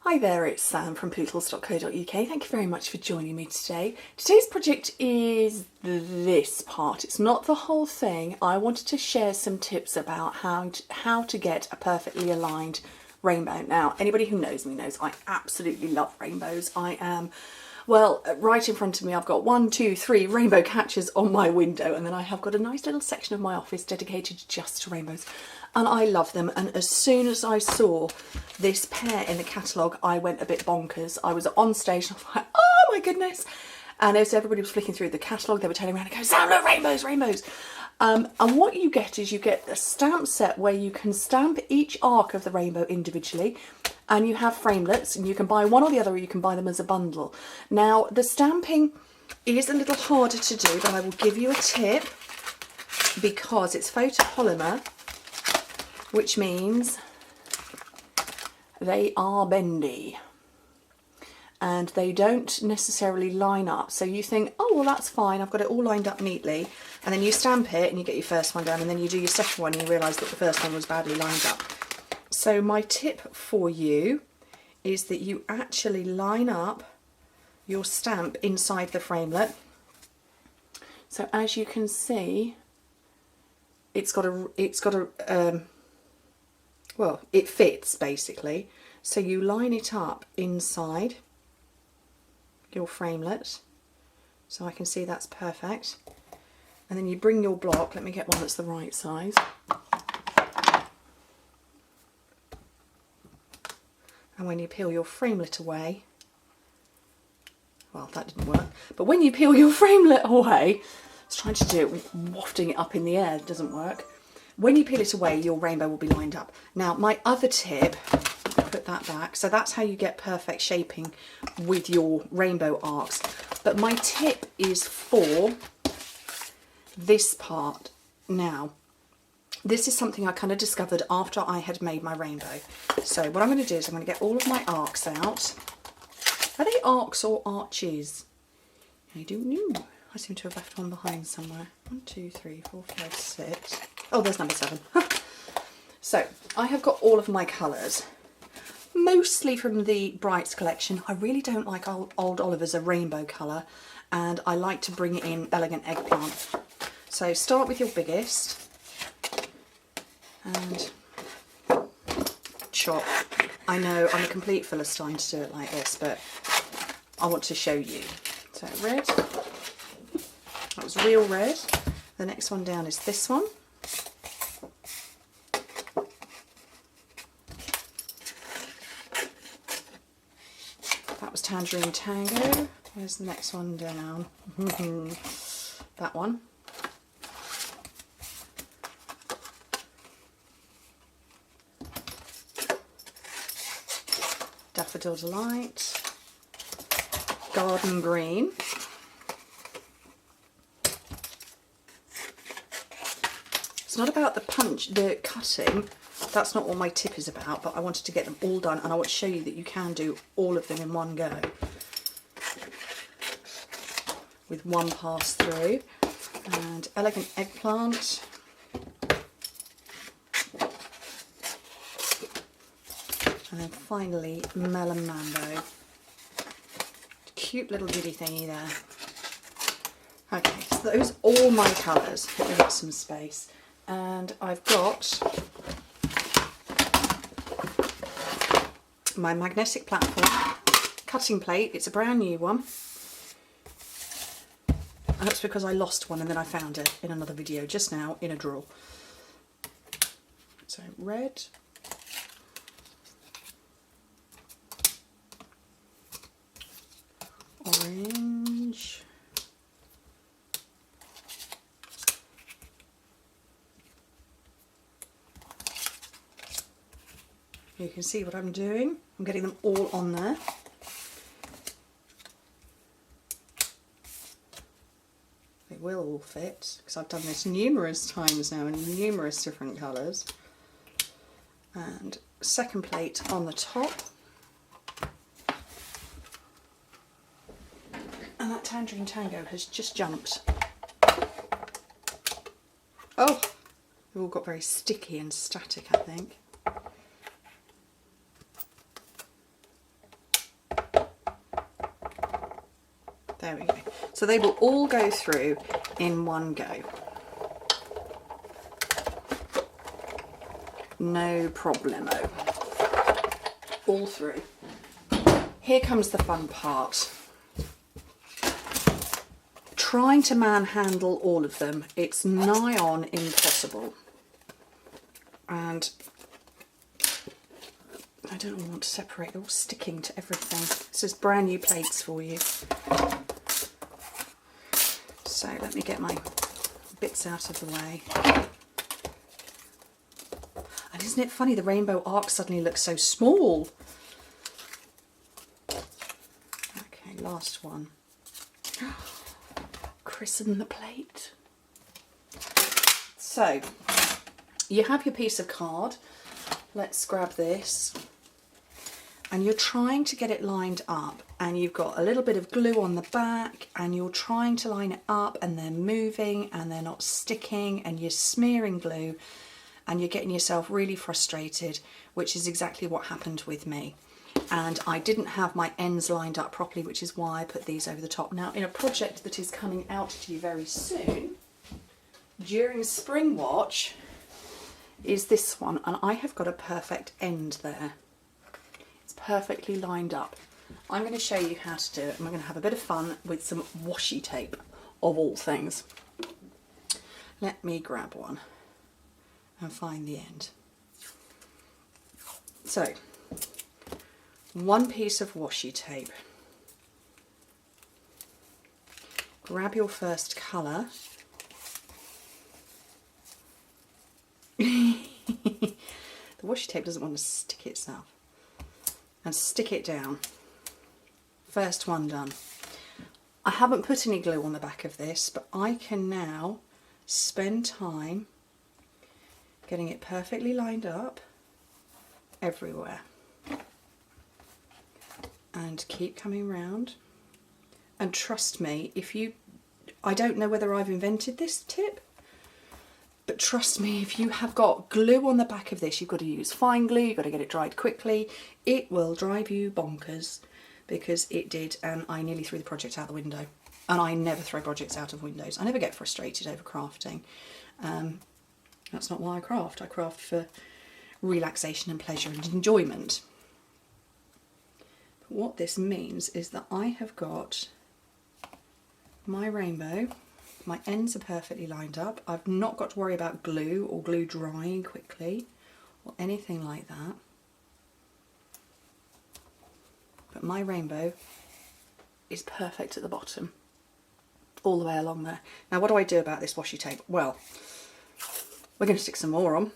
Hi there, it's Sam from pootles.co.uk. Thank you very much for joining me today. Today's project is this part. It's not the whole thing. I wanted to share some tips about how to get a perfectly aligned rainbow. Now, anybody who knows me knows I absolutely love rainbows. I am, well, right in front of me I've got 1, 2, 3 rainbow catchers on my window, and then I have got a nice little section of my office dedicated just to rainbows. And I love them, and as soon as I saw this pair in the catalogue, I went a bit bonkers. I was on stage and I was like, oh my goodness. And as everybody was flicking through the catalogue, they were turning around and going, Sam, look, rainbows, rainbows. And what you get is you get a stamp set where you can stamp each arc of the rainbow individually, and you have framelets, and you can buy one or the other, or you can buy them as a bundle. Now, the stamping is a little harder to do, but I will give you a tip because it's photopolymer, which means they are bendy and they don't necessarily line up. So you think, oh, well, that's fine, I've got it all lined up neatly, and then you stamp it and you get your first one down, and then you do your second one and you realise that the first one was badly lined up. So my tip for you is that you actually line up your stamp inside the framelit. So as you can see, well, it fits basically. So you line it up inside your framelit. So I can see that's perfect. And then you bring your block, let me get one that's the right size. And when you peel your framelit away, well, that didn't work, but when you peel your framelit away, I was trying to do it wafting it up in the air, it doesn't work. When you peel it away, your rainbow will be lined up. Now, my other tip, put that back, so that's how you get perfect shaping with your rainbow arcs. But my tip is for this part. Now, this is something I kind of discovered after I had made my rainbow. So what I'm going to do is I'm going to get all of my arcs out. Are they arcs or arches? I don't know. I seem to have left one behind somewhere. 1, 2, 3, 4, 5, 6. Oh, there's number 7. So I have got all of my colours, mostly from the Brights collection. I really don't like Old Olive as a rainbow colour, and I like to bring it in Elegant Eggplant. So start with your biggest and chop. I know I'm a complete Philistine to do it like this, but I want to show you. So red, that was real red. The next one down is this one. That was Tangerine Tango. There's the next one down. That one. Daffodil Delight. Garden Green. It's not about the cutting, that's not what my tip is about, but I wanted to get them all done, and I want to show you that you can do all of them in one go with one pass through. And Elegant Eggplant. And then finally Melon Mambo. Cute little diddy thingy there. Okay, so those are all my colours. Let me get some space. And I've got my magnetic platform cutting plate. It's a brand new one. And that's because I lost one and then I found it in another video just now in a drawer. So red. Orange. You can see what I'm doing. I'm getting them all on there. They will all fit because I've done this numerous times now in numerous different colours. And second plate on the top. And that Tangerine Tango has just jumped. Oh, they've all got very sticky and static, I think. There we go. So they will all go through in one go. No problemo. All through. Here comes the fun part. Trying to manhandle all of them, it's nigh on impossible. And I don't want to separate, they're all sticking to everything. This is brand new plates for you. So let me get my bits out of the way. And isn't it funny, the rainbow arc suddenly looks so small. Okay, last one. Christen the plate. So, you have your piece of card. Let's grab this. And you're trying to get it lined up, and you've got a little bit of glue on the back, and you're trying to line it up, and they're moving and they're not sticking, and you're smearing glue, and you're getting yourself really frustrated, which is exactly what happened with me. And I didn't have my ends lined up properly, which is why I put these over the top. Now, in a project that is coming out to you very soon, during Spring Watch, is this one, and I have got a perfect end there. It's perfectly lined up. I'm going to show you how to do it, and we're going to have a bit of fun with some washi tape, of all things. Let me grab one and find the end. So, one piece of washi tape. Grab your first colour. The washi tape doesn't want to stick itself. And stick it down. First one done. I haven't put any glue on the back of this, but I can now spend time getting it perfectly lined up everywhere. And keep coming round, and trust me, I don't know whether I've invented this tip, but trust me, if you have got glue on the back of this, you've got to use fine glue, you've got to get it dried quickly. It will drive you bonkers, because it did, and I nearly threw the project out the window. And I never throw projects out of windows. I never get frustrated over crafting. That's not why I craft. I craft for relaxation and pleasure and enjoyment. What this means is that I have got my rainbow, my ends are perfectly lined up, I've not got to worry about glue or glue drying quickly or anything like that, but my rainbow is perfect at the bottom, all the way along there. Now what do I do about this washi tape? Well, we're going to stick some more on,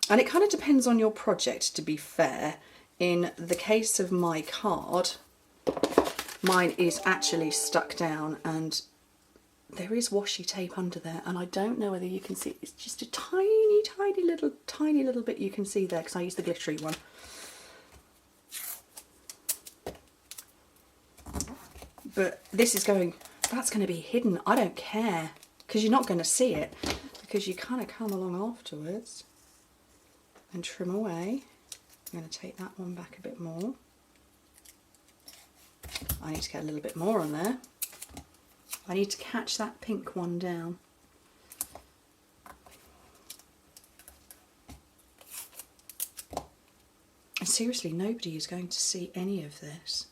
and it kind of depends on your project, to be fair. In the case of my card, mine is actually stuck down and there is washi tape under there, and I don't know whether you can see, it's just a tiny little bit you can see there because I use the glittery one. But this is that's going to be hidden. I don't care, because you're not going to see it, because you kind of come along afterwards and trim away. I'm going to take that one back a bit more. I need to get a little bit more on there. I need to catch that pink one down. And seriously, nobody is going to see any of this.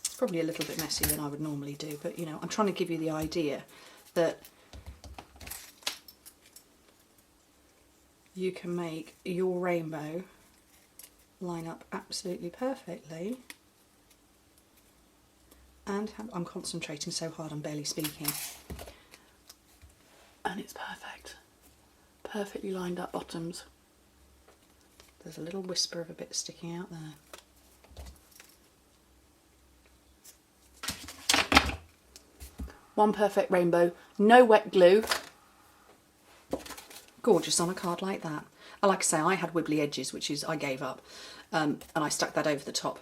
It's probably a little bit messier than I would normally do, but you know, I'm trying to give you the idea that you can make your rainbow line up absolutely perfectly, and I'm concentrating so hard I'm barely speaking, and it's perfect. Perfectly lined up bottoms. There's a little whisper of a bit sticking out there. One perfect rainbow, no wet glue. Gorgeous on a card like that. And like I say, I had wibbly edges, which is I gave up, and I stuck that over the top.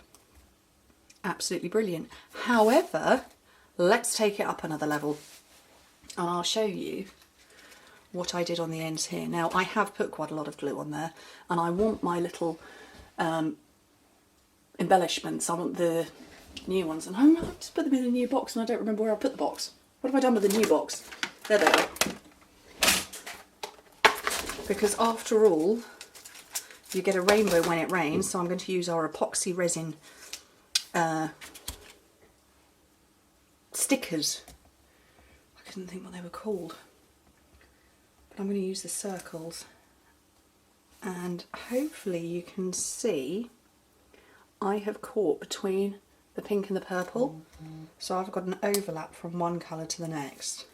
Absolutely brilliant. However, let's take it up another level, and I'll show you what I did on the ends here. Now, I have put quite a lot of glue on there, and I want my little embellishments. I want the new ones, and I just put them in a new box, and I don't remember where I put the box. What have I done with the new box? There they are. Because after all, you get a rainbow when it rains, so I'm going to use our epoxy resin stickers. I couldn't think what they were called. But I'm going to use the circles. And hopefully you can see I have caught between the pink and the purple. So I've got an overlap from one colour to the next.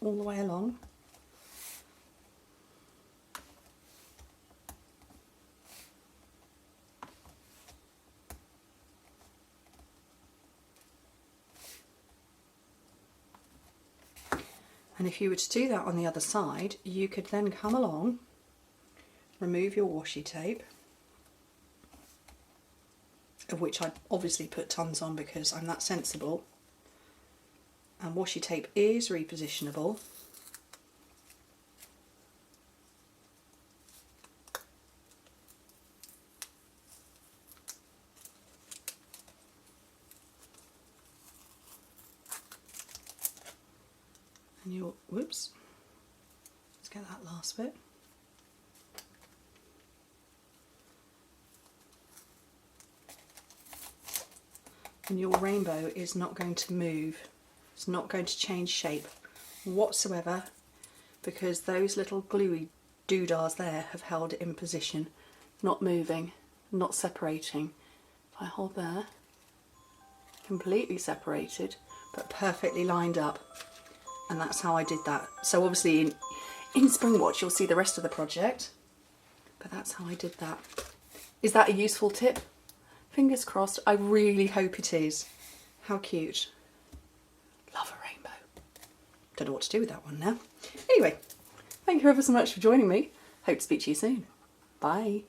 All the way along. And if you were to do that on the other side, you could then come along, remove your washi tape, of which I obviously put tons on because I'm that sensible. And washi tape is repositionable. And you'll, whoops, let's get that last bit. And your rainbow is not going to move. It's not going to change shape whatsoever because those little gluey doodahs there have held it in position, not moving, not separating. If I hold there, completely separated but perfectly lined up, and that's how I did that. So obviously in Spring Watch you'll see the rest of the project, but that's how I did that. Is that a useful tip? Fingers crossed. I really hope it is. How cute. Love a rainbow. Don't know what to do with that one now. Anyway, thank you ever so much for joining me. Hope to speak to you soon. Bye.